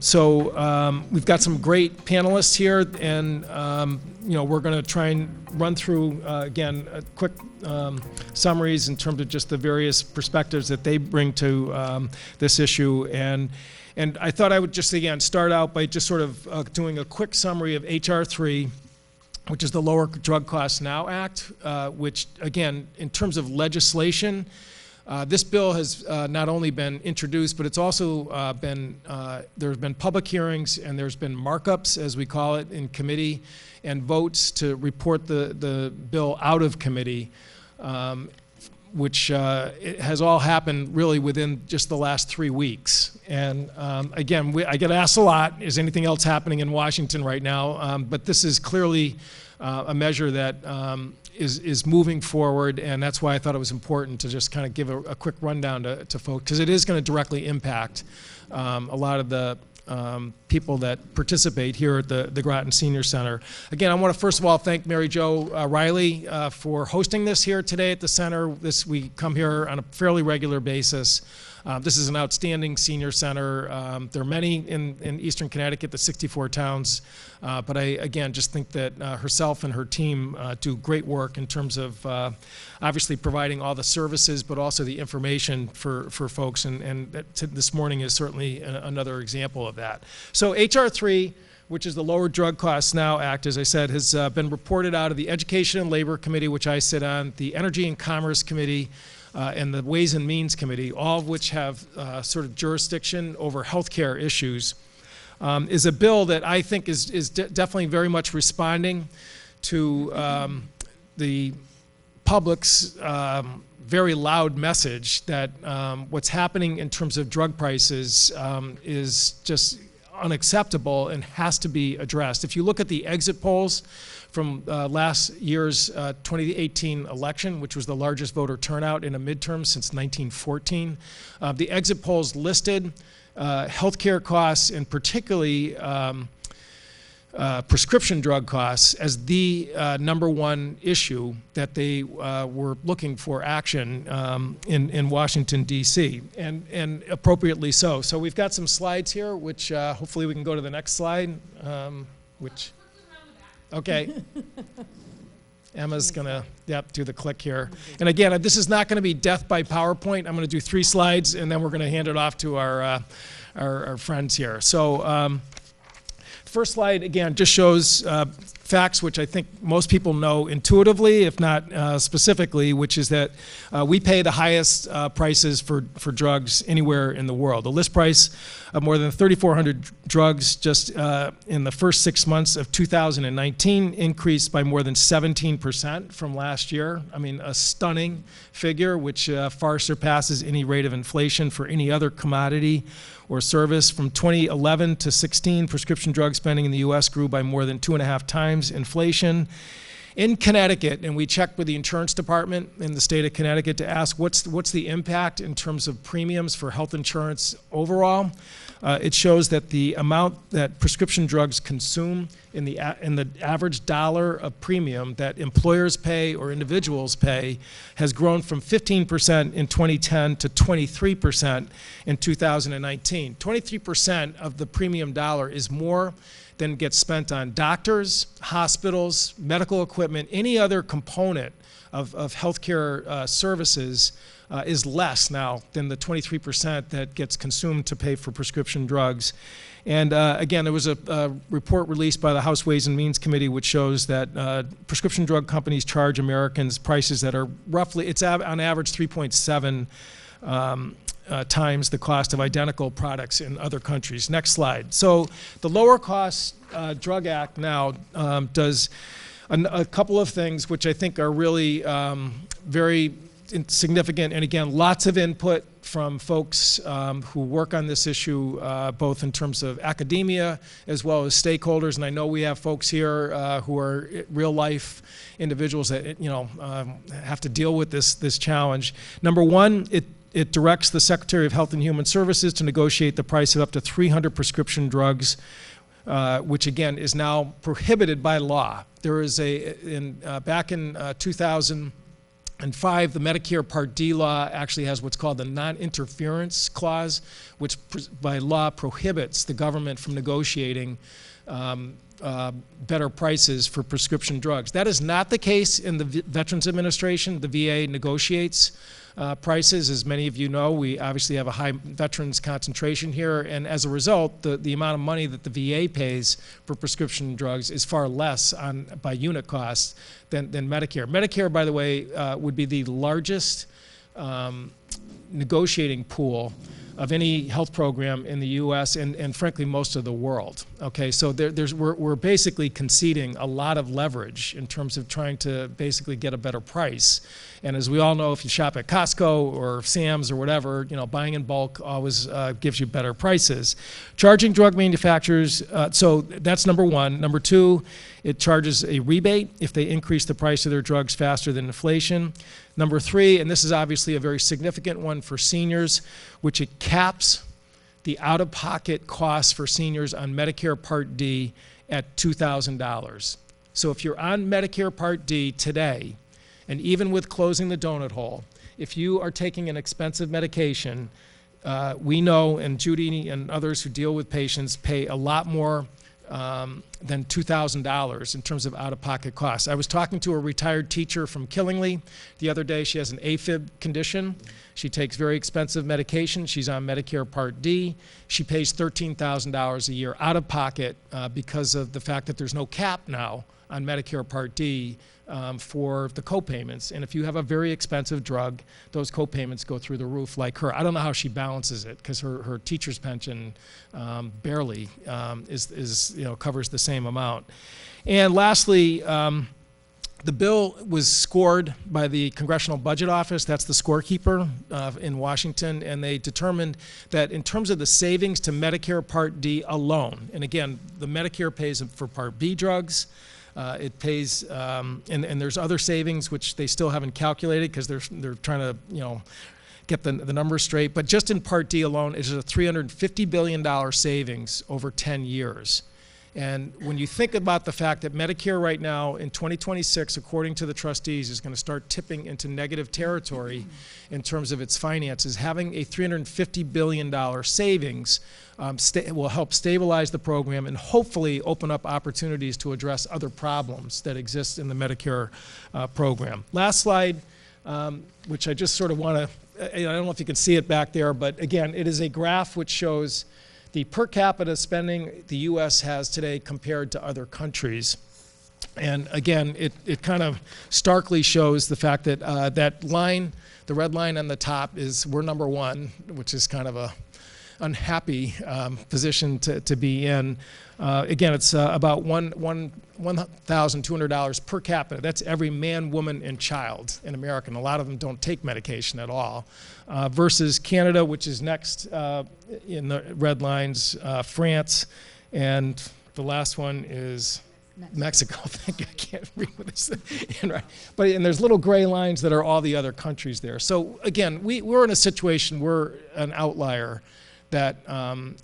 We've got some great panelists here, and we're going to try and run through, again, quick summaries in terms of just the various perspectives that they bring to this issue. And I thought I would just, again, start out by just sort of doing a quick summary of H.R. 3, which is the Lower Drug Costs Now Act, which, again, in terms of legislation, this bill has not only been introduced, but it's also there's been public hearings and there's been markups, as we call it, in committee, and votes to report the bill out of committee, which it has all happened really within just the last 3 weeks. And again, I get asked a lot, is anything else happening in Washington right now? But this is clearly a measure that is moving forward, and that's why I thought it was important to just kind of give a quick rundown to folks, because it is going to directly impact a lot of the people that participate here at the Groton Senior Center. Again, I want to first of all thank Mary Jo Riley for hosting this here today at the center. We come here on a fairly regular basis. This is an outstanding senior center. There are many in Eastern Connecticut, the 64 towns, but I, again, just think that herself and her team do great work in terms of obviously providing all the services, but also the information for folks, and this morning is certainly another example of that. So H.R. 3, which is the Lower Drug Costs Now Act, as I said, has been reported out of the Education and Labor Committee, which I sit on, the Energy and Commerce Committee, and the Ways and Means Committee, all of which have sort of jurisdiction over healthcare issues, is a bill that I think is definitely very much responding to the public's very loud message that what's happening in terms of drug prices is just unacceptable and has to be addressed. If you look at the exit polls from last year's 2018 election, which was the largest voter turnout in a midterm since 1914, the exit polls listed healthcare costs, and particularly prescription drug costs, as the #1 issue that they were looking for action in Washington, D.C., and appropriately so. So we've got some slides here, which hopefully we can go to the next slide, okay. Emma's gonna, do the click here. And again, this is not gonna be death by PowerPoint. I'm gonna do 3 slides, and then we're gonna hand it off to our friends here. So first slide, again, just shows facts which I think most people know intuitively, if not specifically, which is that we pay the highest prices for drugs anywhere in the world. The list price of more than 3,400 drugs just in the first 6 months of 2019 increased by more than 17% from last year. I mean, a stunning figure, which far surpasses any rate of inflation for any other commodity or service. From 2011 to 16, prescription drug spending in the U.S. grew by more than 2.5 times inflation. In Connecticut, and we checked with the insurance department in the state of Connecticut to ask what's the impact in terms of premiums for health insurance overall. It shows that the amount that prescription drugs consume in the average dollar of premium that employers pay or individuals pay has grown from 15% in 2010 to 23% in 2019. 23% of the premium dollar is more than gets spent on doctors, hospitals, medical equipment, any other component of healthcare services is less now than the 23% that gets consumed to pay for prescription drugs. And again, there was a report released by the House Ways and Means Committee which shows that prescription drug companies charge Americans prices that are roughly, it's on average 3.7 times the cost of identical products in other countries. Next slide. So the Lower Cost Drug Act now does a couple of things which I think are really very significant, and again, lots of input from folks who work on this issue, both in terms of academia as well as stakeholders. And I know we have folks here who are real life individuals that have to deal with this challenge. Number one, it directs the Secretary of Health and Human Services to negotiate the price of up to 300 prescription drugs, which again is now prohibited by law. There is back in 2000. And 5, the Medicare Part D law actually has what's called the non-interference clause, which by law prohibits the government from negotiating better prices for prescription drugs. That is not the case in the Veterans Administration. The VA negotiates prices. As many of you know, we obviously have a high veterans concentration here, and as a result, the amount of money that the VA pays for prescription drugs is far less by unit cost than Medicare. Medicare, by the way, would be the largest negotiating pool of any health program in the U.S. and frankly most of the world. Okay, so we're basically conceding a lot of leverage in terms of trying to basically get a better price. And as we all know, if you shop at Costco or Sam's or whatever, buying in bulk always gives you better prices. Charging drug manufacturers, so that's number 1. Number 2, it charges a rebate if they increase the price of their drugs faster than inflation. Number 3, and this is obviously a very significant one for seniors, which it caps the out-of-pocket costs for seniors on Medicare Part D at $2,000. So if you're on Medicare Part D today, and even with closing the donut hole, if you are taking an expensive medication, we know, and Judy and others who deal with patients pay a lot more than $2,000 in terms of out-of-pocket costs. I was talking to a retired teacher from Killingly the other day. She has an AFib condition. She takes very expensive medication. She's on Medicare Part D. She pays $13,000 a year out of pocket because of the fact that there's no cap now on Medicare Part D for the co-payments. And if you have a very expensive drug, those co-payments go through the roof like her. I don't know how she balances it because her teacher's pension barely covers the same amount. And lastly, the bill was scored by the Congressional Budget Office. That's the scorekeeper in Washington, and they determined that in terms of the savings to Medicare Part D alone, and again, the Medicare pays for Part B drugs, it pays, and there's other savings which they still haven't calculated because they're trying to get the numbers straight. But just in Part D alone, it's a $350 billion savings over 10 years. And when you think about the fact that Medicare right now in 2026, according to the trustees, is going to start tipping into negative territory in terms of its finances, having a $350 billion savings will help stabilize the program and hopefully open up opportunities to address other problems that exist in the Medicare program. Last slide, which I just sort of want to, I don't know if you can see it back there, but again, it is a graph which shows the per capita spending the U.S. has today compared to other countries. And again, it kind of starkly shows the fact that that line, the red line on the top, is we're number 1, which is kind of a unhappy position to be in. Again, it's about $1,200 per capita. That's every man, woman, and child in America, and a lot of them don't take medication at all. Versus Canada, which is next in the red lines, France, and the last one is Mexico. Thank you. I can't read what this is. And there's little gray lines that are all the other countries there. So again, we're in a situation, we're an outlier that,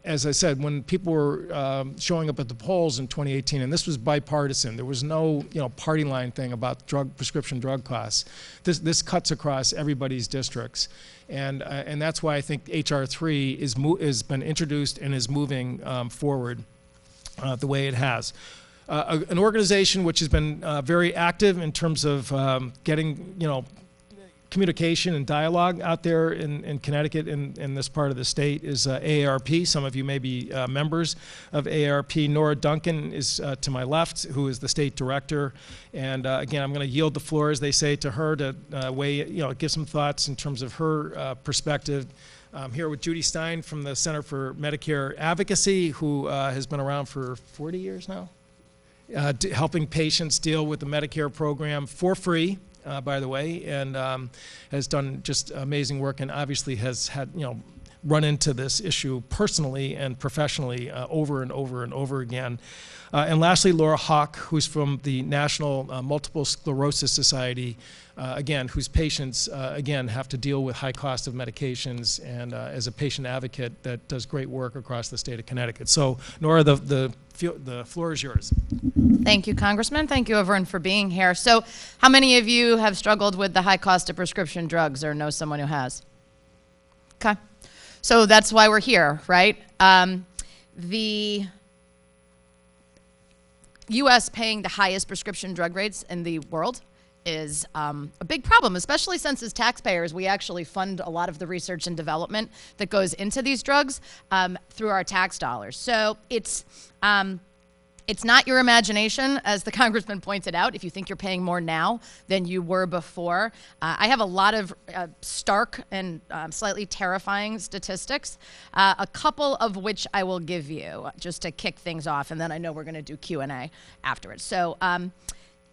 as I said, when people were showing up at the polls in 2018, and this was bipartisan, there was no party line thing about prescription drug costs. This cuts across everybody's districts, and that's why I think H.R. 3 has been introduced and is moving forward the way it has. An organization which has been very active in terms of getting communication and dialogue out there in Connecticut in this part of the state is AARP. Some of you may be members of AARP. Nora Duncan is to my left, who is the state director. And again, I'm going to yield the floor, as they say, to her to give some thoughts in terms of her perspective. I'm here with Judy Stein from the Center for Medicare Advocacy, who has been around for 40 years now, helping patients deal with the Medicare program for free. By the way, and has done just amazing work, and obviously has had run into this issue personally and professionally over and over and over again. And lastly, Laura Hawk, who's from the National Multiple Sclerosis Society, again, whose patients, again, have to deal with high cost of medications, and as a patient advocate that does great work across the state of Connecticut. So, Nora, the floor is yours. Thank you, Congressman. Thank you, everyone, for being here. So, how many of you have struggled with the high cost of prescription drugs or know someone who has? Okay. So that's why we're here, right? The U.S. paying the highest prescription drug rates in the world is a big problem, especially since as taxpayers, we actually fund a lot of the research and development that goes into these drugs through our tax dollars. So it's not your imagination, as the Congressman pointed out, if you think you're paying more now than you were before. I have a lot of stark and slightly terrifying statistics, a couple of which I will give you just to kick things off, and then I know we're going to do Q&A afterwards. So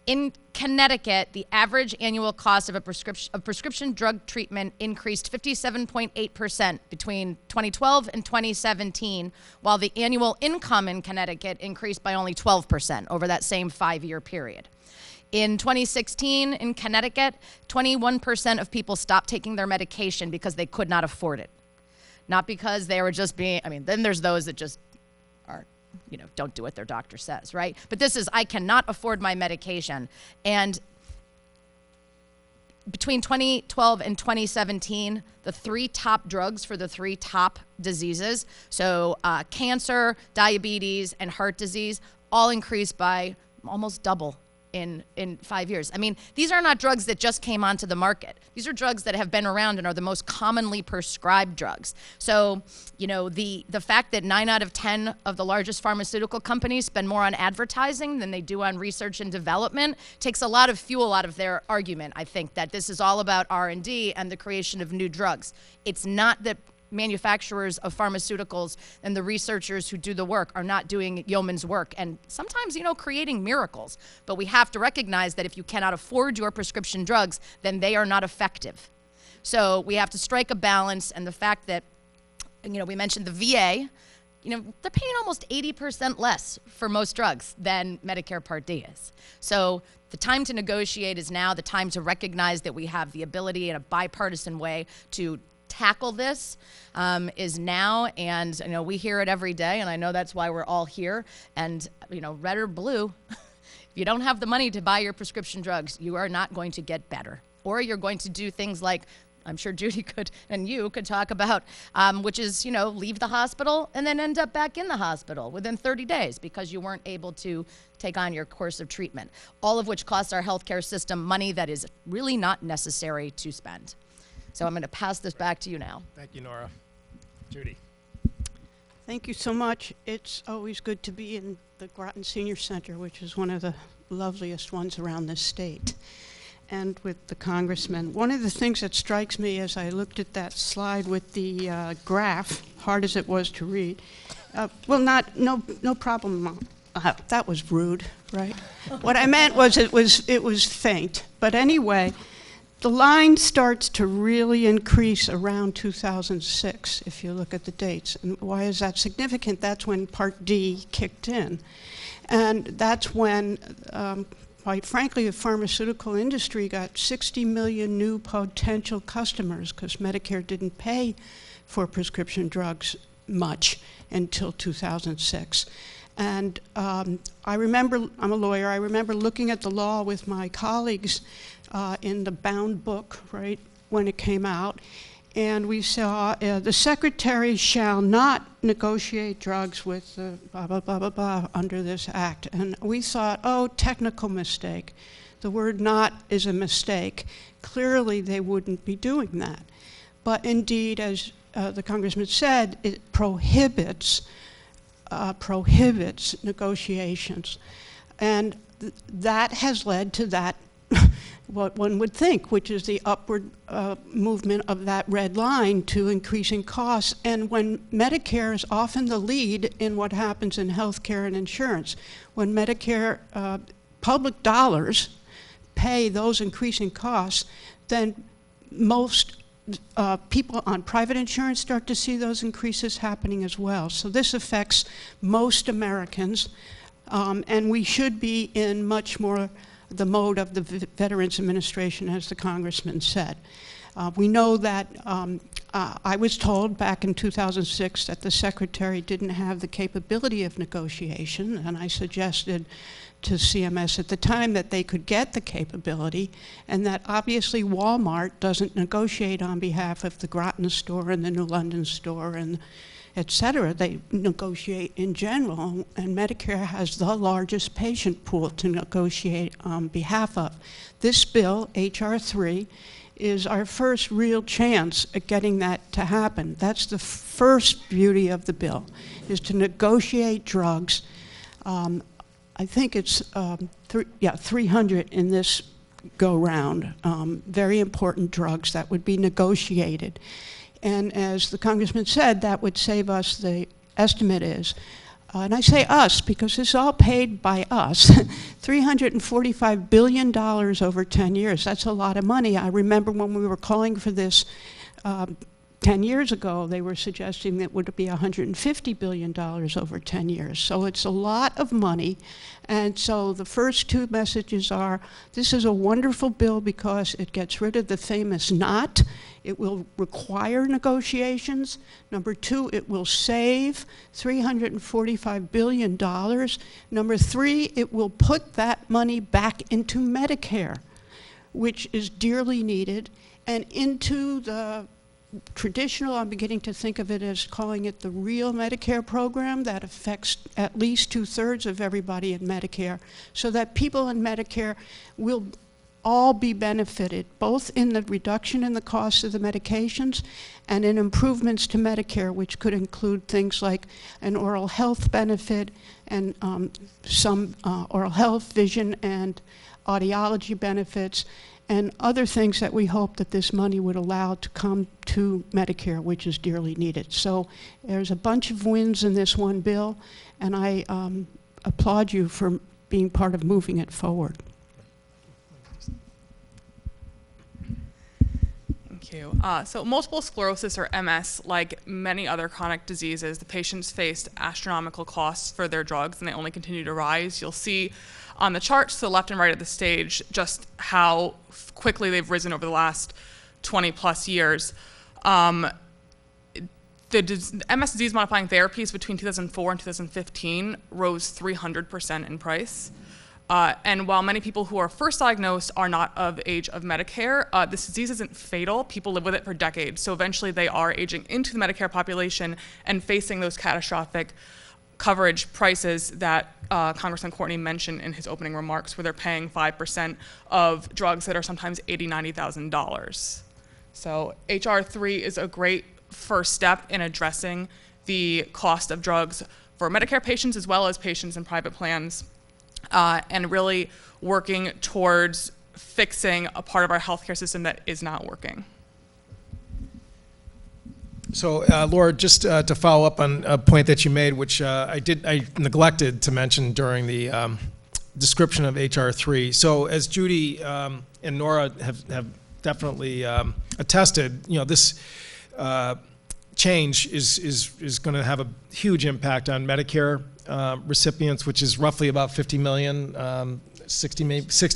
in Connecticut, the average annual cost of prescription drug treatment increased 57.8% between 2012 and 2017, while the annual income in Connecticut increased by only 12% over that same 5-year period. In 2016, in Connecticut, 21% of people stopped taking their medication because they could not afford it. Not because they were just being, then there's those that just aren't, don't do what their doctor says, right? But this is, I cannot afford my medication. And between 2012 and 2017, the 3 top drugs for the 3 top diseases, so cancer, diabetes, and heart disease, all increased by almost double in 5 years. These are not drugs that just came onto the market. These are drugs that have been around and are the most commonly prescribed drugs. So, the fact that 9 out of 10 of the largest pharmaceutical companies spend more on advertising than they do on research and development takes a lot of fuel out of their argument, I think, that this is all about R&D and the creation of new drugs. It's not that manufacturers of pharmaceuticals and the researchers who do the work are not doing yeoman's work and sometimes, creating miracles. But we have to recognize that if you cannot afford your prescription drugs, then they are not effective. So we have to strike a balance, and the fact that, we mentioned the VA, they're paying almost 80% less for most drugs than Medicare Part D is. So the time to negotiate is now. The time to recognize that we have the ability in a bipartisan way to tackle this is now, and we hear it every day, and I know that's why we're all here. And red or blue, if you don't have the money to buy your prescription drugs, you are not going to get better, or you're going to do things like I'm sure Judy could and you could talk about, which is leave the hospital and then end up back in the hospital within 30 days because you weren't able to take on your course of treatment, all of which costs our healthcare system money that is really not necessary to spend. So I'm going to pass this back to you now. Thank you, Nora. Judy. Thank you so much. It's always good to be in the Groton Senior Center, which is one of the loveliest ones around this state, and with the Congressman. One of the things that strikes me as I looked at that slide with the graph, hard as it was to read, no problem. That was rude, right? What I meant was it was faint. But anyway, the line starts to really increase around 2006, if you look at the dates. And why is that significant? That's when Part D kicked in. And that's when, quite frankly, the pharmaceutical industry got 60 million new potential customers because Medicare didn't pay for prescription drugs much until 2006. And I remember, I'm a lawyer, I remember looking at the law with my colleagues in the bound book, right, when it came out, and we saw the secretary shall not negotiate drugs with blah, blah, blah, blah, blah under this act. And we thought, oh, technical mistake. The word not is a mistake. Clearly they wouldn't be doing that. But indeed, as the Congressman said, it prohibits negotiations. And that has led to that what one would think, which is the upward movement of that red line to increasing costs. And when Medicare is often the lead in what happens in healthcare and insurance, when Medicare public dollars pay those increasing costs, then most people on private insurance start to see those increases happening as well. So this affects most Americans, and we should be in much more the mode of the Veterans Administration, as the Congressman said. We know that I was told back in 2006 that the Secretary didn't have the capability of negotiation, and I suggested to CMS at the time that they could get the capability, and that obviously Walmart doesn't negotiate on behalf of the Groton store and the New London store and et cetera. They negotiate in general, and Medicare has the largest patient pool to negotiate on behalf of. This bill, H.R. 3, is our first real chance at getting that to happen. That's the first beauty of the bill, is to negotiate drugs. I think it's 300 in this go-round, very important drugs that would be negotiated. And as the Congressman said, that would save us, the estimate is, and I say us because this is all paid by us, $345 billion over 10 years. That's a lot of money. I remember when we were calling for this 10 years ago, they were suggesting that it would be $150 billion over 10 years. So it's a lot of money. And so the first two messages are, this is a wonderful bill because it gets rid of the famous not. It will require negotiations. Number two, it will save $345 billion. Number three, it will put that money back into Medicare, which is dearly needed, and into the traditional, I'm beginning to think of it as calling it the real Medicare program that affects at least 2/3 of everybody in Medicare, so that people in Medicare will all be benefited, both in the reduction in the cost of the medications and in improvements to Medicare, which could include things like an oral health benefit and some oral health, vision, and audiology benefits, and other things that we hope that this money would allow to come to Medicare, which is dearly needed. So there's a bunch of wins in this one bill, and I applaud you for being part of moving it forward. Thank you. So multiple sclerosis, or MS, like many other chronic diseases, the patients faced astronomical costs for their drugs, and they only continue to rise. You'll see on the charts to the left and right of the stage just how quickly they've risen over the last 20 plus years. The MS disease-modifying therapies between 2004 and 2015 rose 300% in price. And while many people who are first diagnosed are not of age of Medicare, this disease isn't fatal. People live with it for decades. So eventually they are aging into the Medicare population and facing those catastrophic coverage prices that Congressman Courtney mentioned in his opening remarks, where they're paying 5% of drugs that are sometimes $80,000, $90,000. So H.R. 3 is a great first step in addressing the cost of drugs for Medicare patients as well as patients in private plans, and really working towards fixing a part of our healthcare system that is not working. So, Laura, just to follow up on a point that you made, which I neglected to mention during the description of H.R. 3. So, as Judy and Nora have definitely attested, this change is going to have a huge impact on Medicare recipients, which is roughly about 50 million, 60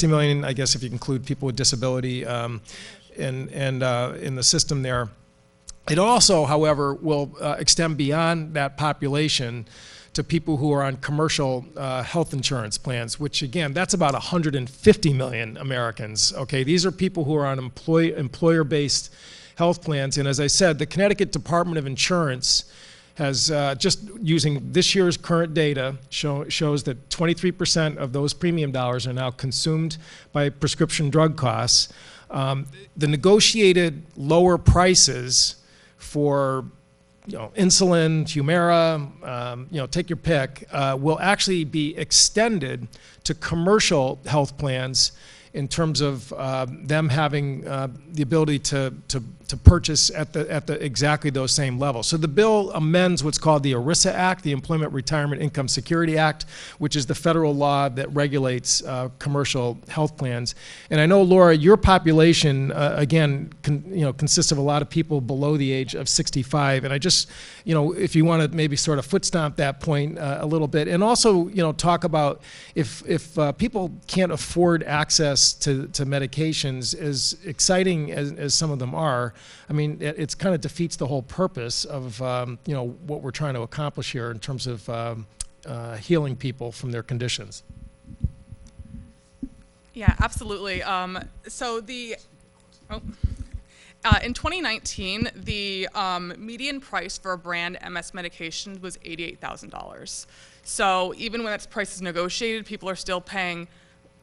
million, I guess, if you include people with disability, in the system there. It also, however, will extend beyond that population to people who are on commercial health insurance plans, which again, that's about 150 million Americans. Okay, these are people who are on employer-based health plans, and as I said, the Connecticut Department of Insurance has just using this year's current data shows that 23% of those premium dollars are now consumed by prescription drug costs. The negotiated lower prices for insulin, Humira, take your pick, will actually be extended to commercial health plans in terms of them having the ability to to purchase at the exactly those same levels. So the bill amends what's called the ERISA Act, the Employment Retirement Income Security Act, which is the federal law that regulates commercial health plans. And I know, Laura, your population, again, consists of a lot of people below the age of 65. And I just, if you want to maybe sort of foot stomp that point a little bit, and also, talk about if people can't afford access to medications, as exciting as some of them are, I mean, it kind of defeats the whole purpose of, what we're trying to accomplish here in terms of healing people from their conditions. Yeah, absolutely. In 2019, the median price for a brand MS medication was $88,000. So even when that price is negotiated, people are still paying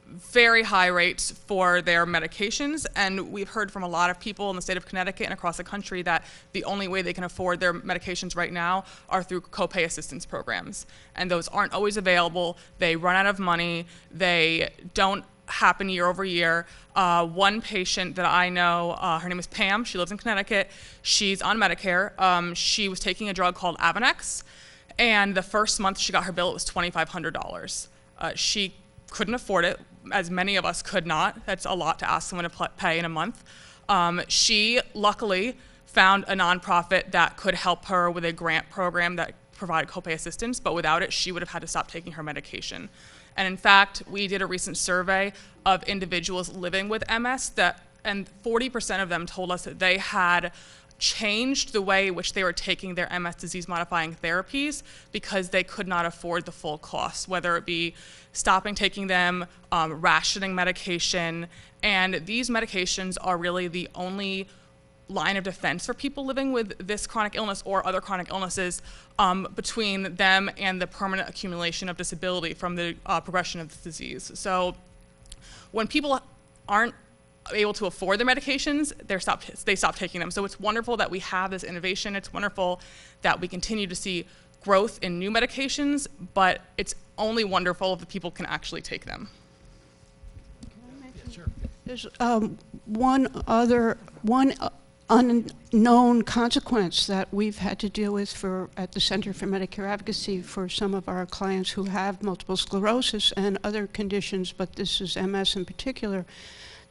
very high rates for their medications, and we've heard from a lot of people in the state of Connecticut and across the country that the only way they can afford their medications right now are through copay assistance programs, and those aren't always available. They run out of money. They don't happen year over year. One patient that I know, her name is Pam. She lives in Connecticut. She's on Medicare. She was taking a drug called Avonex, and the first month she got her bill, it was $2,500. She couldn't afford it, as many of us could not. That's a lot to ask someone to pay in a month. She luckily found a nonprofit that could help her with a grant program that provided copay assistance, but without it, she would have had to stop taking her medication. And in fact, we did a recent survey of individuals living with MS, and 40% of them told us that they had changed the way in which they were taking their MS disease-modifying therapies because they could not afford the full cost, whether it be stopping taking them, rationing medication, and these medications are really the only line of defense for people living with this chronic illness or other chronic illnesses between them and the permanent accumulation of disability from the progression of the disease. So when people aren't able to afford their medications, they stop taking them. So it's wonderful that we have this innovation. It's wonderful that we continue to see growth in new medications, but it's only wonderful if the people can actually take them. Sure. There's one unknown consequence that we've had to deal with at the Center for Medicare Advocacy for some of our clients who have multiple sclerosis and other conditions, but this is MS in particular.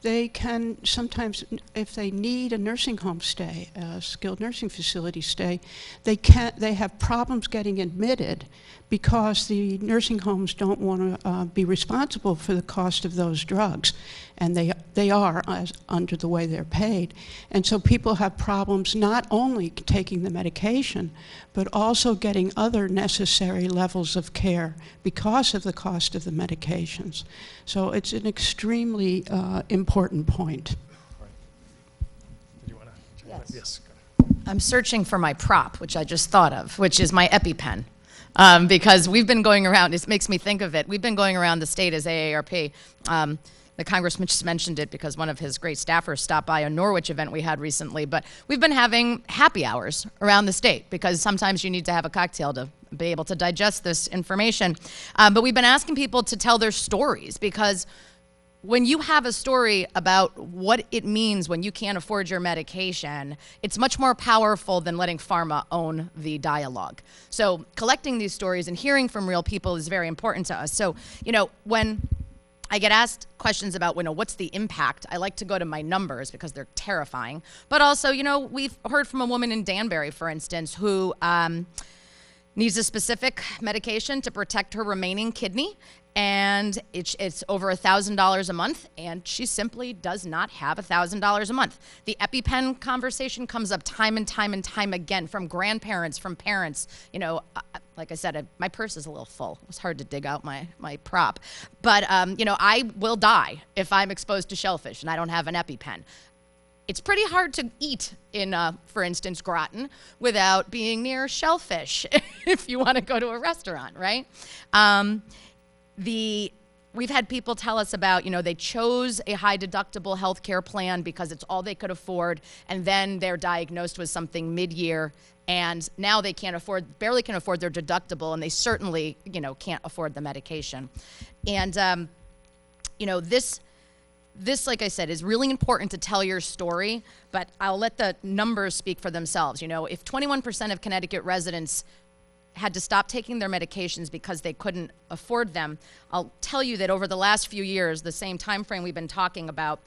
They can sometimes, if they need a nursing home stay, a skilled nursing facility stay, they have problems getting admitted because the nursing homes don't want to be responsible for the cost of those drugs, and they are under the way they're paid. And so people have problems not only taking the medication, but also getting other necessary levels of care because of the cost of the medications. So it's an extremely important point. Did you want to? Yes. Yes. I'm searching for my prop, which I just thought of, which is my EpiPen. Because we've been going around, it makes me think of it, we've been going around the state as AARP. The Congressman just mentioned it because one of his great staffers stopped by a Norwich event we had recently, but we've been having happy hours around the state because sometimes you need to have a cocktail to be able to digest this information. But we've been asking people to tell their stories because when you have a story about what it means when you can't afford your medication, it's much more powerful than letting pharma own the dialogue. So collecting these stories and hearing from real people is very important to us. So, when I get asked questions about, what's the impact, I like to go to my numbers because they're terrifying. But also, we've heard from a woman in Danbury, for instance, who needs a specific medication to protect her remaining kidney. And it's over $1,000 a month, and she simply does not have $1,000 a month. The EpiPen conversation comes up time and time and time again from grandparents, from parents. Like I said, my purse is a little full. It was hard to dig out my prop. But, I will die if I'm exposed to shellfish and I don't have an EpiPen. It's pretty hard to eat in, for instance, Groton without being near shellfish if you want to go to a restaurant, right? We've had people tell us about, they chose a high deductible healthcare plan because it's all they could afford, and then they're diagnosed with something mid-year, and now they barely can afford their deductible, and they certainly, can't afford the medication. And, this, like I said, is really important to tell your story, but I'll let the numbers speak for themselves. You know, if 21% of Connecticut residents had to stop taking their medications because they couldn't afford them, I'll tell you that over the last few years, the same time frame we've been talking about,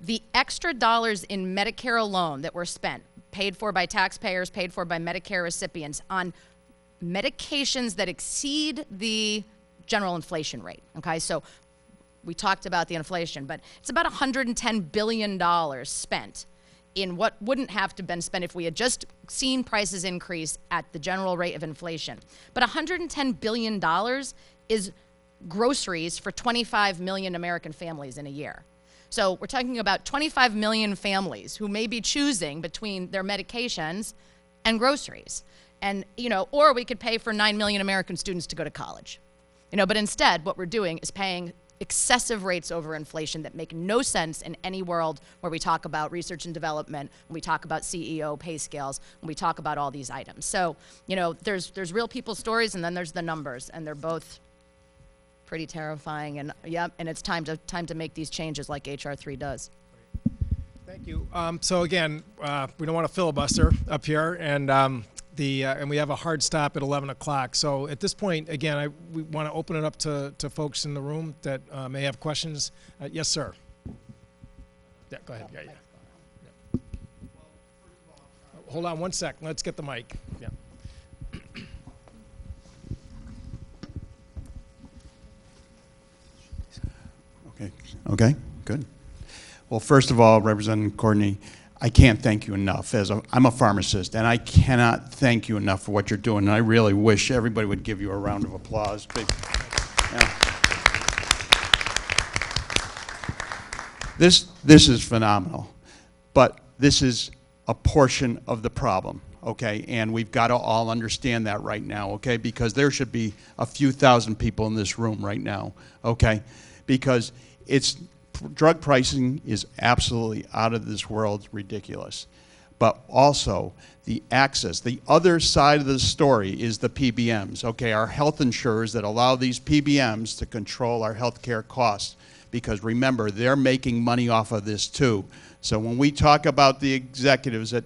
the extra dollars in Medicare alone that were spent, paid for by taxpayers, paid for by Medicare recipients, on medications that exceed the general inflation rate, okay? So we talked about the inflation, but it's about $110 billion spent in what wouldn't have to been spent if we had just seen prices increase at the general rate of inflation. But $110 billion is groceries for 25 million American families in a year. So we're talking about 25 million families who may be choosing between their medications and groceries. And, you know, or we could pay for 9 million American students to go to college. You know, but instead what we're doing is paying excessive rates over inflation that make no sense in any world where we talk about research and development, when we talk about CEO pay scales, when we talk about all these items. So, you know, there's real people stories, and then there's the numbers, and they're both pretty terrifying. And yep, and it's time to make these changes like HR 3 does. Thank you. So again, we don't want to filibuster up here, and and we have a hard stop at 11 o'clock. So at this point, again, we want to open it up to folks in the room that may have questions. Yes, sir. Yeah, go ahead. Yeah. Hold on one sec. Let's get the mic. Yeah. Okay, good. Well, first of all, Representative Courtney, I can't thank you enough. I'm a pharmacist, and I cannot thank you enough for what you're doing. And I really wish everybody would give you a round of applause. This is phenomenal, but this is a portion of the problem, okay? And we've got to all understand that right now, okay? Because there should be a few thousand people in this room right now, okay? Because drug pricing is absolutely out of this world, ridiculous. But also, the access, the other side of the story is the PBMs, okay? Our health insurers that allow these PBMs to control our health care costs. Because remember, they're making money off of this too. So when we talk about the executives that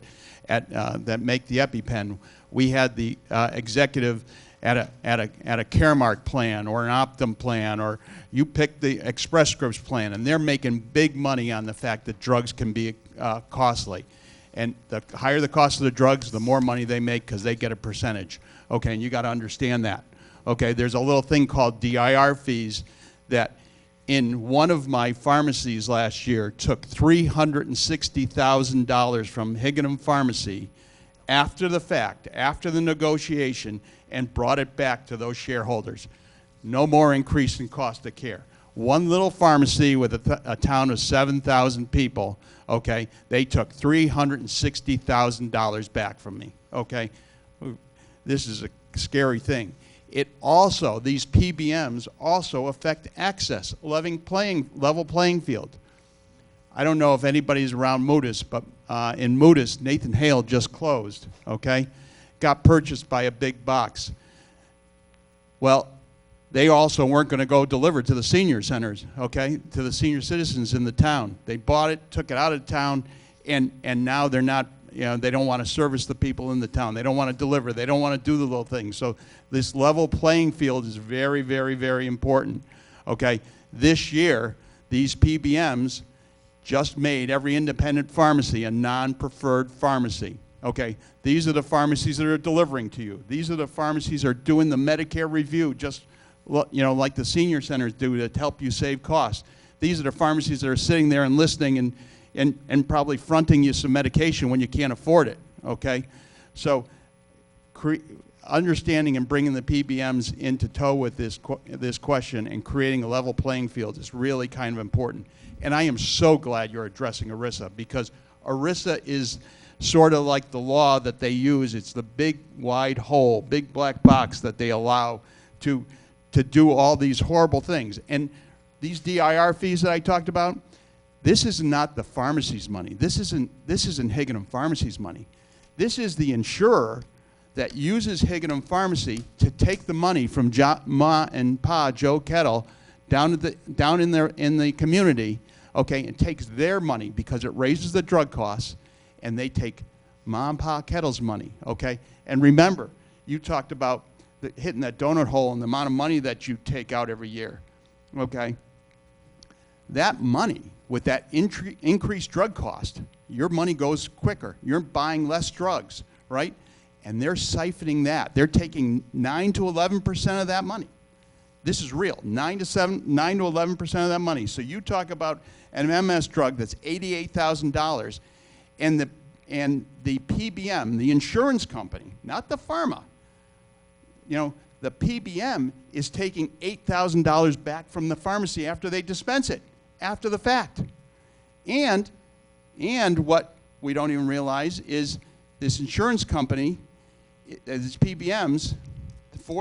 make the EpiPen, we had the executive at a Caremark plan or an Optum plan, or you pick the Express Scripts plan, and they're making big money on the fact that drugs can be costly. And the higher the cost of the drugs, the more money they make because they get a percentage. Okay, and you got to understand that. Okay, there's a little thing called DIR fees that in one of my pharmacies last year took $360,000 from Higginham Pharmacy after the fact, after the negotiation, and brought it back to those shareholders. No more increase in cost of care. One little pharmacy with a town of 7,000 people, okay, they took $360,000 back from me, okay? This is a scary thing. It also, these PBMs also affect access, level playing field. I don't know if anybody's around Moodus, but in Moodus, Nathan Hale just closed, okay? Got purchased by a big box. Well, they also weren't going to go deliver to the senior centers, okay, to the senior citizens in the town. They bought it, took it out of town, and now they're not, you know, they don't want to service the people in the town. They don't want to deliver. They don't want to do the little things. So this level playing field is very, very, very important, okay? This year, these PBMs just made every independent pharmacy a non-preferred pharmacy. Okay, these are the pharmacies that are delivering to you. These are the pharmacies that are doing the Medicare review, just, you know, like the senior centers do to help you save costs. These are the pharmacies that are sitting there and listening and probably fronting you some medication when you can't afford it. Okay, so understanding and bringing the PBMs into tow with this question and creating a level playing field is really kind of important. And I am so glad you're addressing ERISA, because ERISA is sort of like the law that they use. It's the big wide hole, big black box that they allow to do all these horrible things. And these DIR fees that I talked about, this is not the pharmacy's money. This isn't Higginham Pharmacy's money. This is the insurer that uses Higginham Pharmacy to take the money from Ma and Pa Joe Kettle down in the community, okay, and takes their money because it raises the drug costs, and they take Mom and Pa Kettle's money, okay? And remember, you talked about hitting that donut hole and the amount of money that you take out every year, okay? That money, with that increased drug cost, your money goes quicker. You're buying less drugs, right? And they're siphoning that. They're taking 9 to 11% of that money. This is real, 9 to 11% of that money. So you talk about an MS drug that's $88,000, and the PBM, the insurance company, not the pharma, you know, the PBM is taking $8,000 back from the pharmacy after they dispense it, after the fact. And what we don't even realize is this insurance company, these PBMs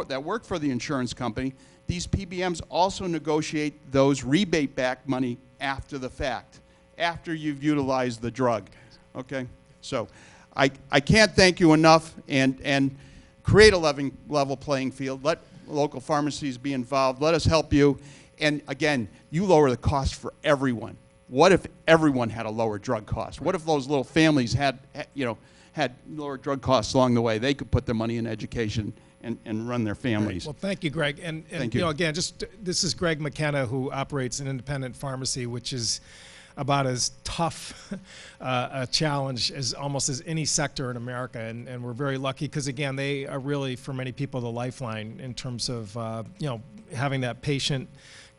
that work for the insurance company, these PBMs also negotiate those rebate back money after the fact, after you've utilized the drug, okay? So I can't thank you enough, and create a level playing field. Let local pharmacies be involved. Let us help you. And again, you lower the cost for everyone. What if everyone had a lower drug cost? What if those little families had lower drug costs along the way? They could put their money in education and run their families. Well, thank you, Greg. And Thank you you. know, again, this is Greg McKenna, who operates an independent pharmacy, which is about as tough a challenge as almost as any sector in America. And we're very lucky because, again, they are really, for many people, the lifeline in terms of, having that patient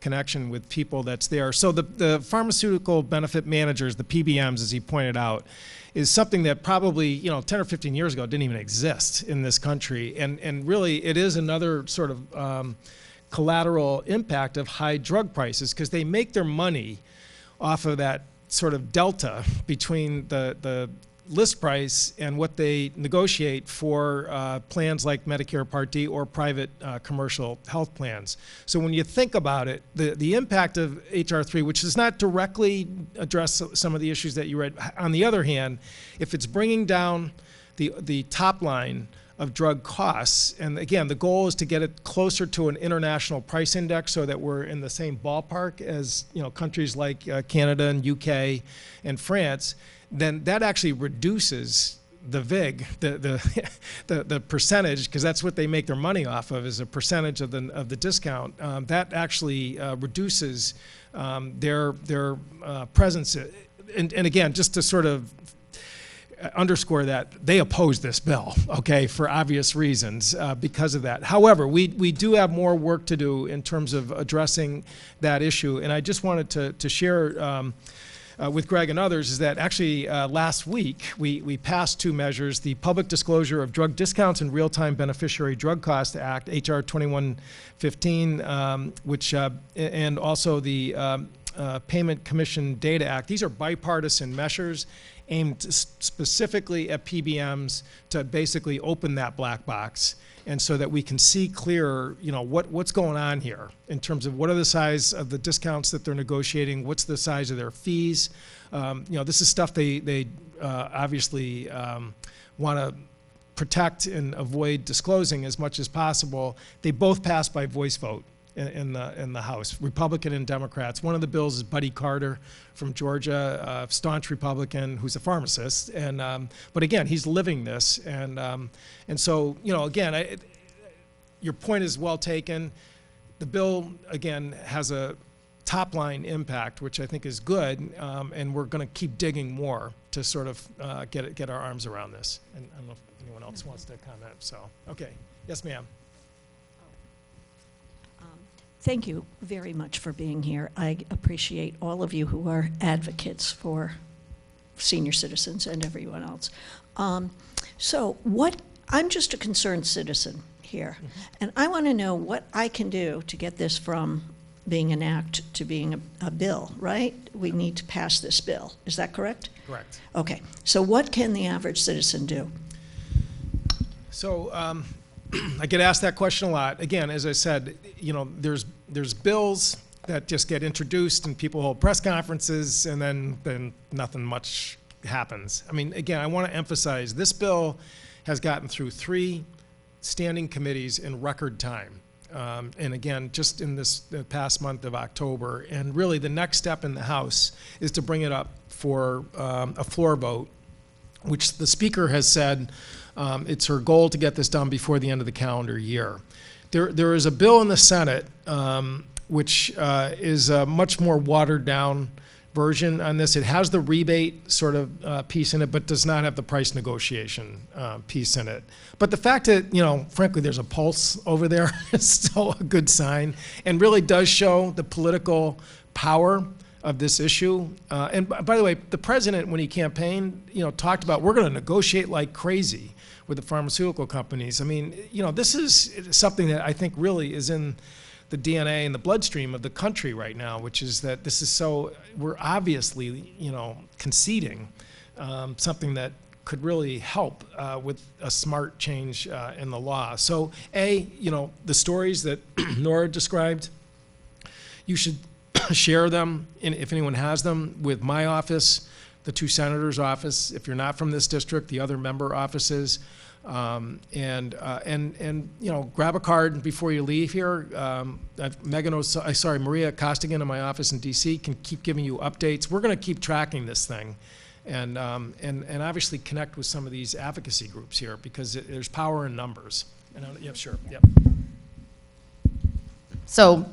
connection with people that's there. So the pharmaceutical benefit managers, the PBMs, as he pointed out, is something that probably 10 or 15 years ago didn't even exist in this country. And really, it is another sort of collateral impact of high drug prices, because they make their money off of that sort of delta between the list price and what they negotiate for plans like Medicare Part D or private commercial health plans. So when you think about it, the impact of H.R. 3, which does not directly address some of the issues that you read, on the other hand, if it's bringing down the top line of drug costs, and again, the goal is to get it closer to an international price index so that we're in the same ballpark as countries like Canada and UK and France, then that actually reduces the VIG, the percentage, because that's what they make their money off of, is a percentage of the discount. That actually reduces their presence. And again, just to sort of underscore that, they oppose this bill, okay, for obvious reasons because of that. However, we do have more work to do in terms of addressing that issue. And I just wanted to share with Greg and others is that actually last week we passed two measures: the Public Disclosure of Drug Discounts and Real-Time Beneficiary Drug Cost Act, H.R. 2115, which and also the Payment Commission Data Act. These are bipartisan measures aimed specifically at PBMs to basically open that black box, and so that we can see clearer, what's going on here in terms of what are the size of the discounts that they're negotiating, what's the size of their fees. This is stuff they obviously want to protect and avoid disclosing as much as possible. They both passed by voice vote in the House, Republican and Democrats. One of the bills is Buddy Carter from Georgia, a staunch Republican who's a pharmacist, and but again, he's living this, and so again, your point is well taken. The bill again has a top line impact, which I think is good, and we're going to keep digging more to sort of get our arms around this. And I don't know if anyone else wants to comment. So okay, yes, ma'am. Thank you very much for being here. I appreciate all of you who are advocates for senior citizens and everyone else. I'm just a concerned citizen here, and I want to know what I can do to get this from being an act to being a bill, right? We need to pass this bill. Is that correct? Correct. Okay. So what can the average citizen do? So I get asked that question a lot. Again, as I said, there's bills that just get introduced and people hold press conferences, and then nothing much happens. I mean, again, I want to emphasize this bill has gotten through 3 standing committees in record time. And again, just in the past month of October. And really, the next step in the House is to bring it up for a floor vote, which the Speaker has said it's her goal to get this done before the end of the calendar year. There is a bill in the Senate which is a much more watered down version on this. It has the rebate sort of piece in it, but does not have the price negotiation piece in it. But the fact that, frankly, there's a pulse over there is still a good sign, and really does show the political power of this issue. And by the way, the president, when he campaigned, talked about, we're going to negotiate like crazy with the pharmaceutical companies. I mean, this is something that I think really is in the DNA and the bloodstream of the country right now, which is that this is we're obviously, conceding something that could really help with a smart change in the law. So, the stories that Nora described, you should share them, if anyone has them, with my office, the two senators' office. If you're not from this district, the other member offices. And grab a card before you leave here. Maria Costigan in my office in D.C. can keep giving you updates. We're going to keep tracking this thing, and obviously connect with some of these advocacy groups here, because there's power in numbers. And yeah, sure, yeah. So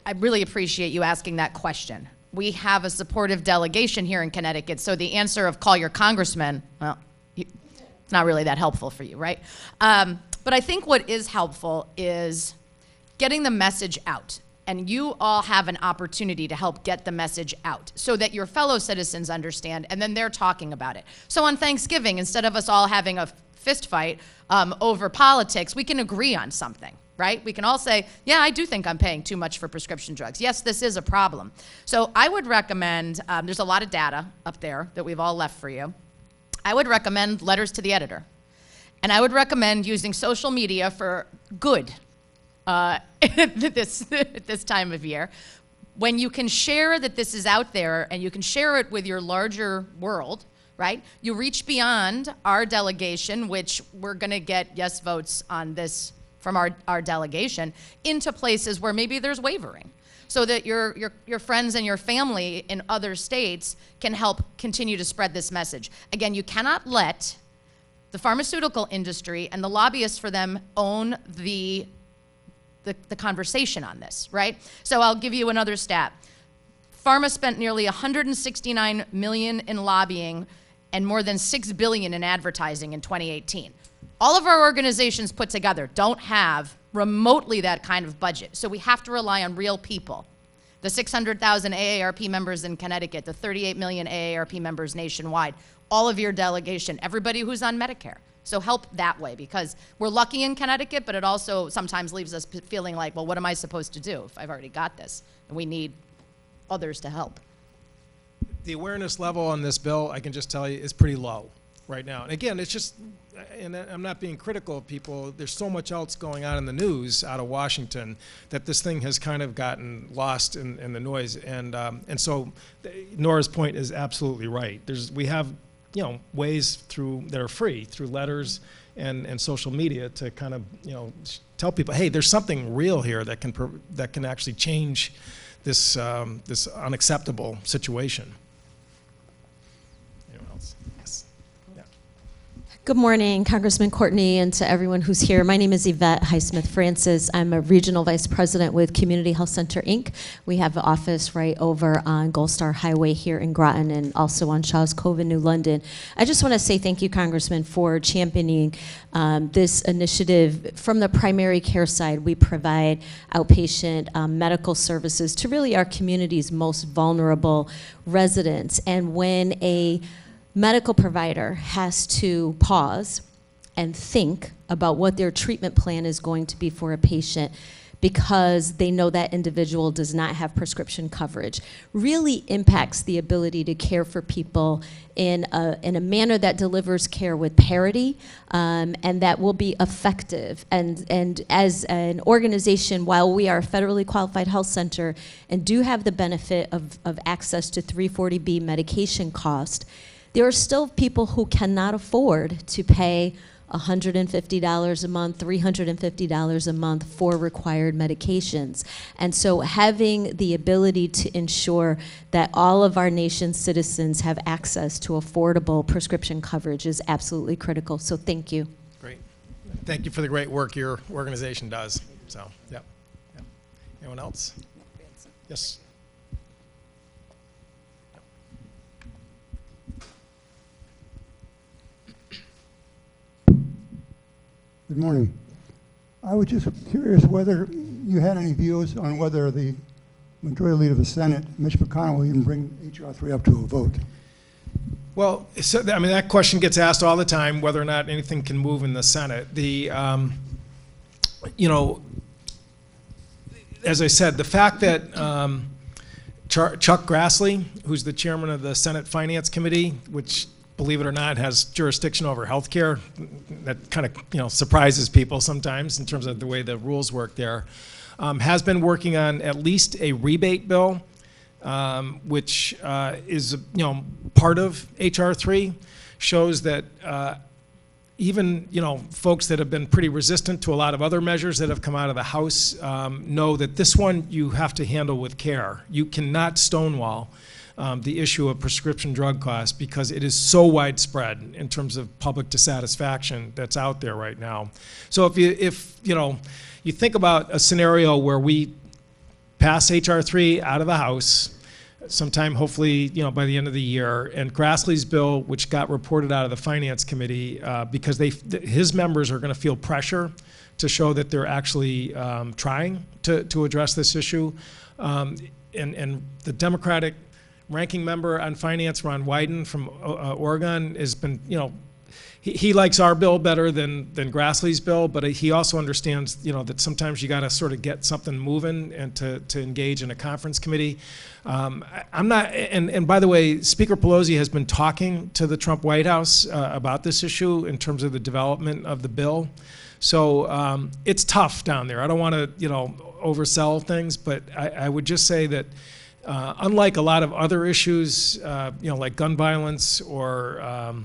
I really appreciate you asking that question. We have a supportive delegation here in Connecticut, so the answer of call your congressman, well, it's not really that helpful for you, right? But I think what is helpful is getting the message out. And you all have an opportunity to help get the message out so that your fellow citizens understand, and then they're talking about it. So on Thanksgiving, instead of us all having a fist fight over politics, we can agree on something, right? We can all say, yeah, I do think I'm paying too much for prescription drugs. Yes, this is a problem. So I would recommend, there's a lot of data up there that we've all left for you. I would recommend letters to the editor. And I would recommend using social media for good this time of year. When you can share that this is out there and you can share it with your larger world, right? You reach beyond our delegation, which we're going to get yes votes on this from our delegation, into places where maybe there's wavering, so that your friends and your family in other states can help continue to spread this message. Again, you cannot let the pharmaceutical industry and the lobbyists for them own the conversation on this, right? So I'll give you another stat. Pharma spent nearly $169 million in lobbying and more than $6 billion in advertising in 2018. All of our organizations put together don't have remotely that kind of budget. So we have to rely on real people. The 600,000 AARP members in Connecticut, the 38 million AARP members nationwide, all of your delegation, everybody who's on Medicare. So help that way, because we're lucky in Connecticut, but it also sometimes leaves us feeling like, well, what am I supposed to do if I've already got this? And we need others to help. The awareness level on this bill, I can just tell you, is pretty low right now. And again, it's just, and I'm not being critical of people, there's so much else going on in the news out of Washington that this thing has kind of gotten lost in the noise. And so Nora's point is absolutely right. We have, ways that are free through letters and social media to kind of, tell people, hey, there's something real here that can actually change this this unacceptable situation. Anyone else? Yes. Yeah. Good morning, Congressman Courtney, and to everyone who's here. My name is Yvette Highsmith-Francis. I'm a Regional Vice President with Community Health Center, Inc. We have an office right over on Gold Star Highway here in Groton and also on Shaw's Cove in New London. I just want to say thank you, Congressman, for championing this initiative. From the primary care side, we provide outpatient medical services to really our community's most vulnerable residents. And when a medical provider has to pause and think about what their treatment plan is going to be for a patient because they know that individual does not have prescription coverage, really impacts the ability to care for people in a manner that delivers care with parity and that will be effective. And as an organization, while we are a federally qualified health center and do have the benefit of access to 340B medication cost, there are still people who cannot afford to pay $150 a month, $350 a month for required medications. And so having the ability to ensure that all of our nation's citizens have access to affordable prescription coverage is absolutely critical. So thank you. Great. Thank you for the great work your organization does. So, yep. Anyone else? Yes. Good morning. I was just curious whether you had any views on whether the Majority Leader of the Senate, Mitch McConnell, will even bring H.R. 3 up to a vote. Well, so, I mean, that question gets asked all the time, whether or not anything can move in the Senate. The, you know, as I said, the fact that Chuck Grassley, who's the chairman of the Senate Finance Committee, which, believe it or not, has jurisdiction over health care, that kind of, you know, surprises people sometimes in terms of the way the rules work there, has been working on at least a rebate bill, which is, you know, part of H.R. 3, shows that even, you know, folks that have been pretty resistant to a lot of other measures that have come out of the House know that this one you have to handle with care. You cannot stonewall the issue of prescription drug costs because it is so widespread in terms of public dissatisfaction that's out there right now. So if you know, you think about a scenario where we pass H.R. 3 out of the House, sometime hopefully, you know, by the end of the year, and Grassley's bill, which got reported out of the Finance Committee, because his members are going to feel pressure to show that they're actually trying to address this issue, and the Democratic ranking member on finance, Ron Wyden from Oregon, has been, you know, he likes our bill better than Grassley's bill, but he also understands, you know, that sometimes you got to sort of get something moving and to engage in a conference committee. I'm not, and by the way, Speaker Pelosi has been talking to the Trump White House about this issue in terms of the development of the bill. So it's tough down there. I don't want to, you know, oversell things, but I would just say that unlike a lot of other issues, you know, like gun violence or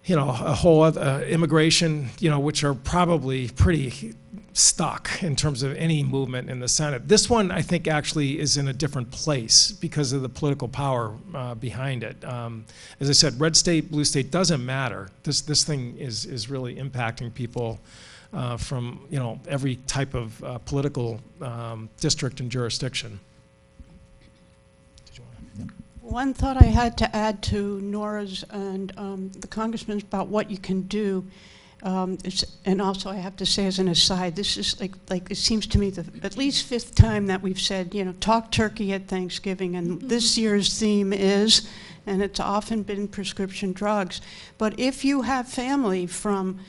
you know, a whole other immigration, you know, which are probably pretty stuck in terms of any movement in the Senate. This one, I think, actually is in a different place because of the political power behind it. As I said, red state, blue state doesn't matter. This thing is really impacting people from, you know, every type of political district and jurisdiction. One thought I had to add to Nora's and the Congressman's about what you can do, and also I have to say as an aside, this is like it seems to me the at least 5th time that we've said, you know, talk turkey at Thanksgiving, and this year's theme is, and it's often been prescription drugs. But if you have family from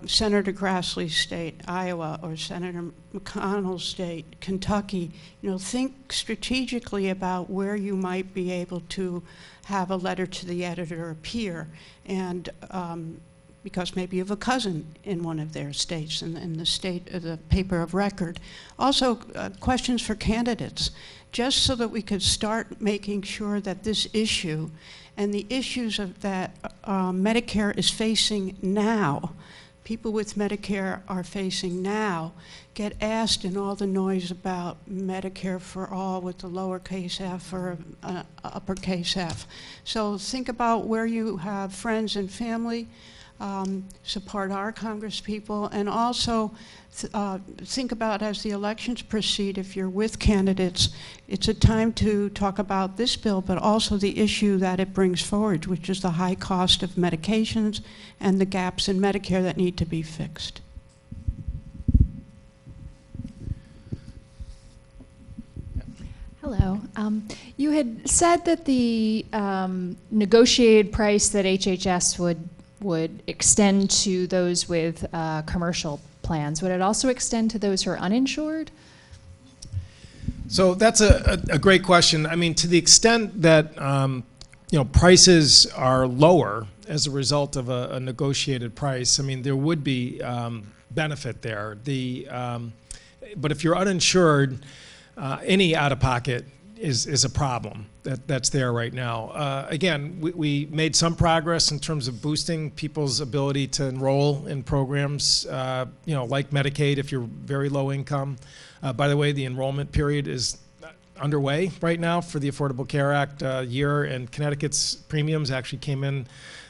Senator Grassley's state, Iowa, or Senator McConnell's state, Kentucky, you know, think strategically about where you might be able to have a letter to the editor appear, and because maybe you have a cousin in one of their states, in the state of the paper of record. Also, questions for candidates, just so that we could start making sure that this issue and the issues of that Medicare is facing now, people with Medicare are facing now, get asked in all the noise about Medicare for all with the lowercase f or uppercase f. So think about where you have friends and family, support our congresspeople, and also think about as the elections proceed, if you're with candidates, it's a time to talk about this bill, but also the issue that it brings forward, which is the high cost of medications and the gaps in Medicare that need to be fixed. Hello. You had said that the negotiated price that HHS would extend to those with commercial plans. Would it also extend to those who are uninsured? So that's a great question. I mean, to the extent that you know, prices are lower as a result of a negotiated price, I mean, there would be benefit there. But if you're uninsured, any out-of-pocket is a problem that's there right now. Again, we made some progress in terms of boosting people's ability to enroll in programs, like Medicaid if you're very low income. By the way, the enrollment period is underway right now for the Affordable Care Act year, and Connecticut's premiums actually came in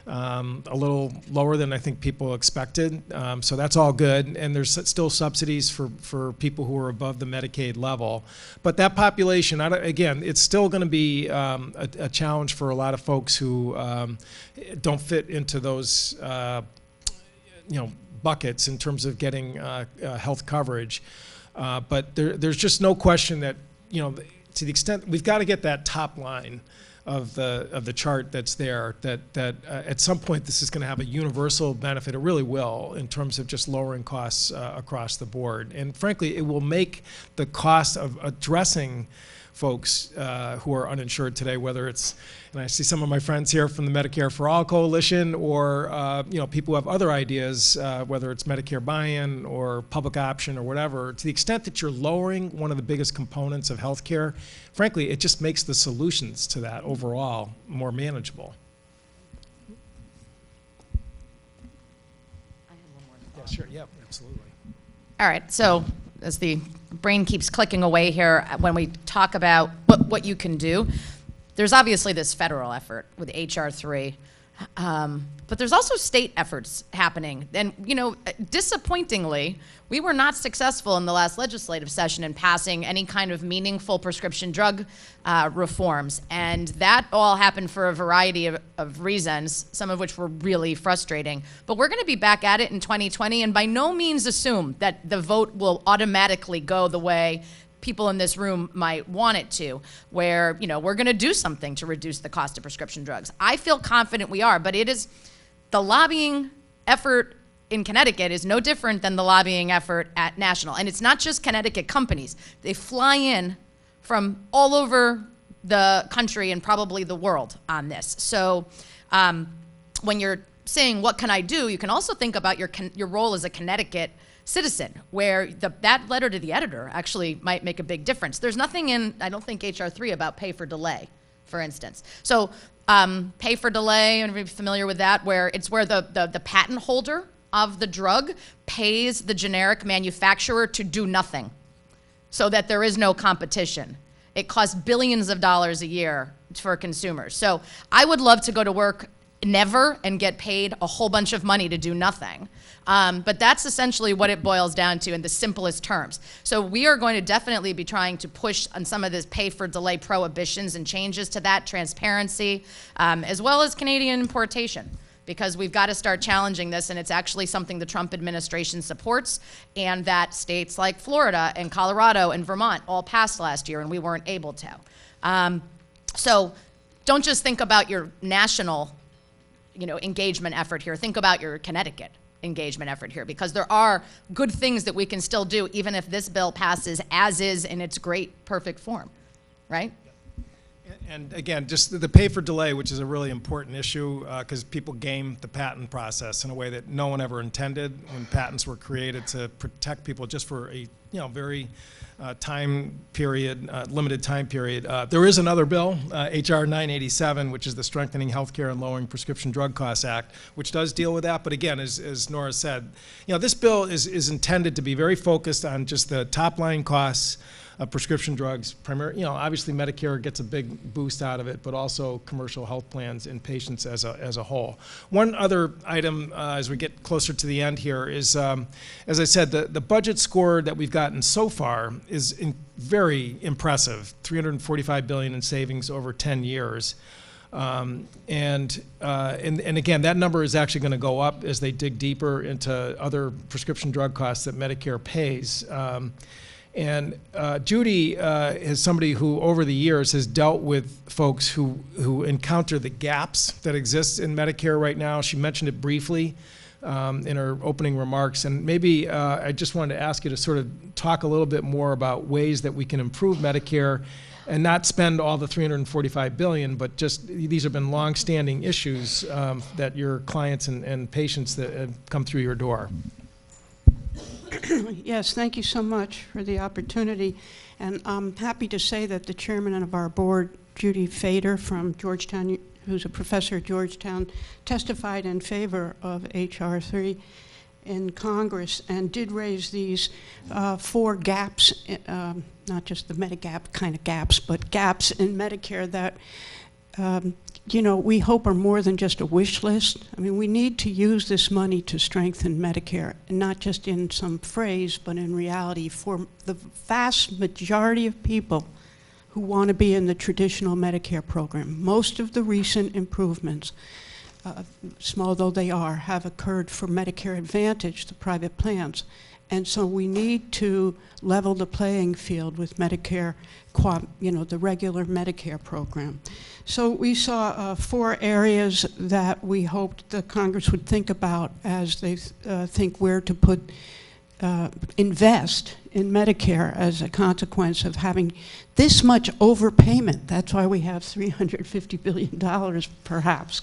a little lower than I think people expected. So that's all good. And there's still subsidies for people who are above the Medicaid level. But that population, again, it's still going to be a challenge for a lot of folks who don't fit into those buckets in terms of getting health coverage. But there's just no question that, to the extent we've got to get that top line of the chart that's there, that at some point this is going to have a universal benefit. It really will, in terms of just lowering costs across the board. And frankly, it will make the cost of addressing folks who are uninsured today, whether it's, and I see some of my friends here from the Medicare for All Coalition, or people who have other ideas, whether it's Medicare buy-in or public option or whatever. To the extent that you're lowering one of the biggest components of healthcare, frankly, it just makes the solutions to that overall more manageable. I had one more Yeah, sure. Yeah, absolutely. All right, so as the brain keeps clicking away here, when we talk about what you can do, there's obviously this federal effort with H.R. 3, but there's also state efforts happening. And, disappointingly, we were not successful in the last legislative session in passing any kind of meaningful prescription drug reforms. And that all happened for a variety of reasons, some of which were really frustrating. But we're going to be back at it in 2020, and by no means assume that the vote will automatically go the way people in this room might want it to, where, we're going to do something to reduce the cost of prescription drugs. I feel confident we are, but it is the lobbying effort in Connecticut is no different than the lobbying effort at national. And it's not just Connecticut companies. They fly in from all over the country and probably the world on this. So when you're saying, what can I do, you can also think about your role as a Connecticut citizen, where that letter to the editor actually might make a big difference. There's nothing in, I don't think, H.R. 3 about pay for delay, for instance. So pay for delay, and everybody's familiar with that, where it's where the patent holder of the drug pays the generic manufacturer to do nothing so that there is no competition. It costs billions of dollars a year for consumers. So I would love to go to work never and get paid a whole bunch of money to do nothing. But that's essentially what it boils down to in the simplest terms. So we are going to definitely be trying to push on some of this pay for delay prohibitions and changes to that, transparency, as well as Canadian importation, because we've got to start challenging this, and it's actually something the Trump administration supports, and that states like Florida and Colorado and Vermont all passed last year, and we weren't able to. So don't just think about your national engagement effort here. Think about your Connecticut engagement effort here, because there are good things that we can still do even if this bill passes as is in its great, perfect form, right? And again, just the pay for delay, which is a really important issue, because people game the patent process in a way that no one ever intended when patents were created to protect people just for a very time period, limited time period. There is another bill, H.R. 987, which is the Strengthening Healthcare and Lowering Prescription Drug Costs Act, which does deal with that. But again, as Nora said, this bill is intended to be very focused on just the top line costs of prescription drugs. Primarily, obviously Medicare gets a big boost out of it, but also commercial health plans and patients as a whole. One other item as we get closer to the end here is, as I said, the budget score that we've gotten so far is very impressive. $345 billion in savings over 10 years. And again, that number is actually going to go up as they dig deeper into other prescription drug costs that Medicare pays. And Judy is somebody who, over the years, has dealt with folks who encounter the gaps that exist in Medicare right now. She mentioned it briefly in her opening remarks. And maybe I just wanted to ask you to sort of talk a little bit more about ways that we can improve Medicare and not spend all the $345 billion, but just these have been long-standing issues that your clients and patients that have come through your door. Yes, thank you so much for the opportunity. And I'm happy to say that the chairman of our board, Judy Fader from Georgetown, who's a professor at Georgetown, testified in favor of H.R. 3 in Congress and did raise these 4 gaps, not just the Medigap kind of gaps, but gaps in Medicare that you know, we hope are more than just a wish list. I mean, we need to use this money to strengthen Medicare, and not just in some phrase, but in reality for the vast majority of people who want to be in the traditional Medicare program. Most of the recent improvements, small though they are, have occurred for Medicare Advantage, the private plans. And so we need to level the playing field with Medicare, you know, the regular Medicare program. So we saw 4 areas that we hoped the Congress would think about as they think where to put, invest in Medicare as a consequence of having this much overpayment. That's why we have $350 billion, perhaps.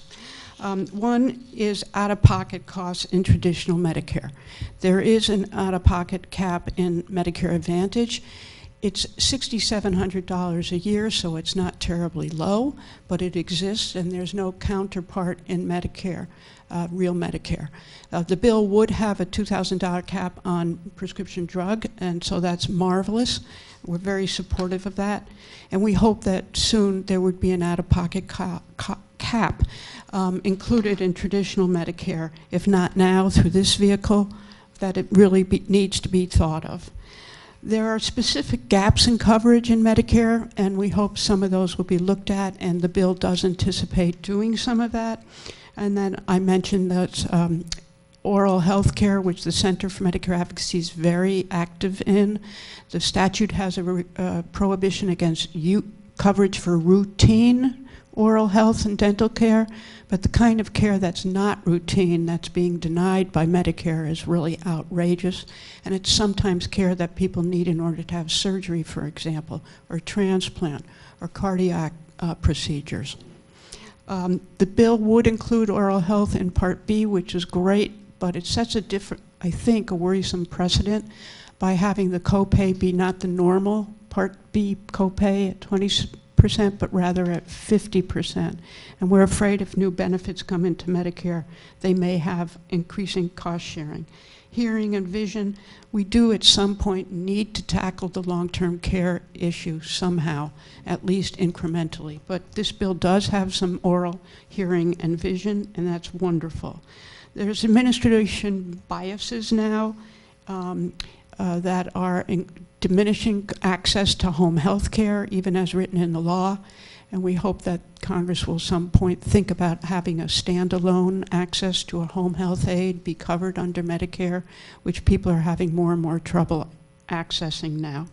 One is out-of-pocket costs in traditional Medicare. There is an out-of-pocket cap in Medicare Advantage. It's $6,700 a year, so it's not terribly low, but it exists, and there's no counterpart in Medicare, real Medicare. The bill would have a $2,000 cap on prescription drug, and so that's marvelous. We're very supportive of that, and we hope that soon there would be an out-of-pocket cap included in traditional Medicare, if not now through this vehicle, that it really needs to be thought of. There are specific gaps in coverage in Medicare, and we hope some of those will be looked at, and the bill does anticipate doing some of that. And then I mentioned that oral health care, which the Center for Medicare Advocacy is very active in. The statute has a prohibition against coverage for routine oral health and dental care, but the kind of care that's not routine, that's being denied by Medicare, is really outrageous. And it's sometimes care that people need in order to have surgery, for example, or transplant, or cardiac procedures. The bill would include oral health in Part B, which is great, but it sets a different, I think, a worrisome precedent by having the copay be not the normal Part B copay at 20%, but rather at 50%. And we're afraid if new benefits come into Medicare, they may have increasing cost sharing. Hearing and vision, we do at some point need to tackle the long-term care issue somehow, at least incrementally. But this bill does have some oral, hearing, and vision, and that's wonderful. There's administration biases now that are diminishing access to home health care, even as written in the law. And we hope that Congress will some point think about having a standalone access to a home health aid be covered under Medicare, which people are having more and more trouble accessing now.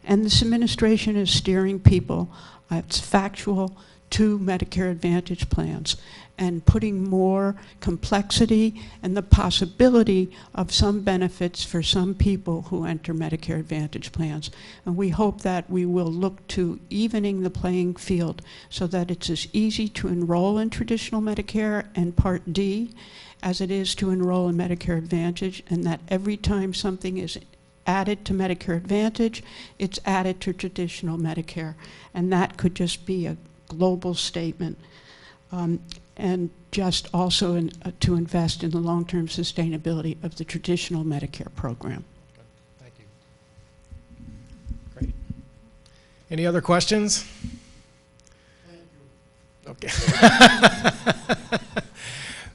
And this administration is steering people, it's factual, to Medicare Advantage plans and putting more complexity and the possibility of some benefits for some people who enter Medicare Advantage plans. And we hope that we will look to evening the playing field so that it's as easy to enroll in traditional Medicare and Part D as it is to enroll in Medicare Advantage, and that every time something is added to Medicare Advantage, it's added to traditional Medicare. And that could just be a global statement. And just also to invest in the long-term sustainability of the traditional Medicare program. Thank you. Great. Any other questions? Thank you. Okay.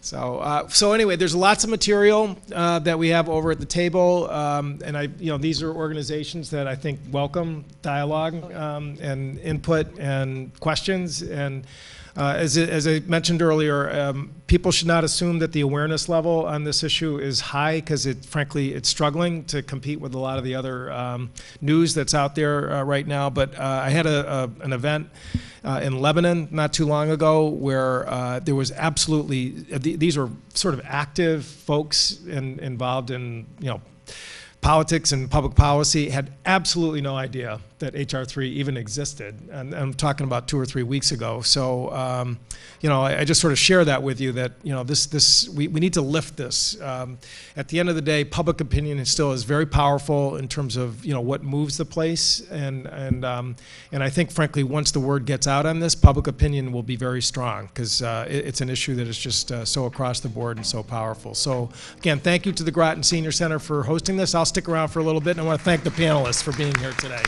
So anyway, there's lots of material that we have over at the table, and these are organizations that I think welcome dialogue and input and questions. And as I mentioned earlier, people should not assume that the awareness level on this issue is high, because frankly, it's struggling to compete with a lot of the other news that's out there right now. But I had an event in Lebanon not too long ago where there was absolutely, these were sort of active folks involved in politics and public policy, had absolutely no idea that HR 3 even existed, and I'm talking about 2 or 3 weeks ago. So, I just sort of share that with you that, we need to lift this. At the end of the day, public opinion still is very powerful in terms of, what moves the place, and I think, frankly, once the word gets out on this, public opinion will be very strong, because it's an issue that is just so across the board and so powerful. So, again, thank you to the Groton Senior Center for hosting this. I'll stick around for a little bit, and I want to thank the panelists for being here today.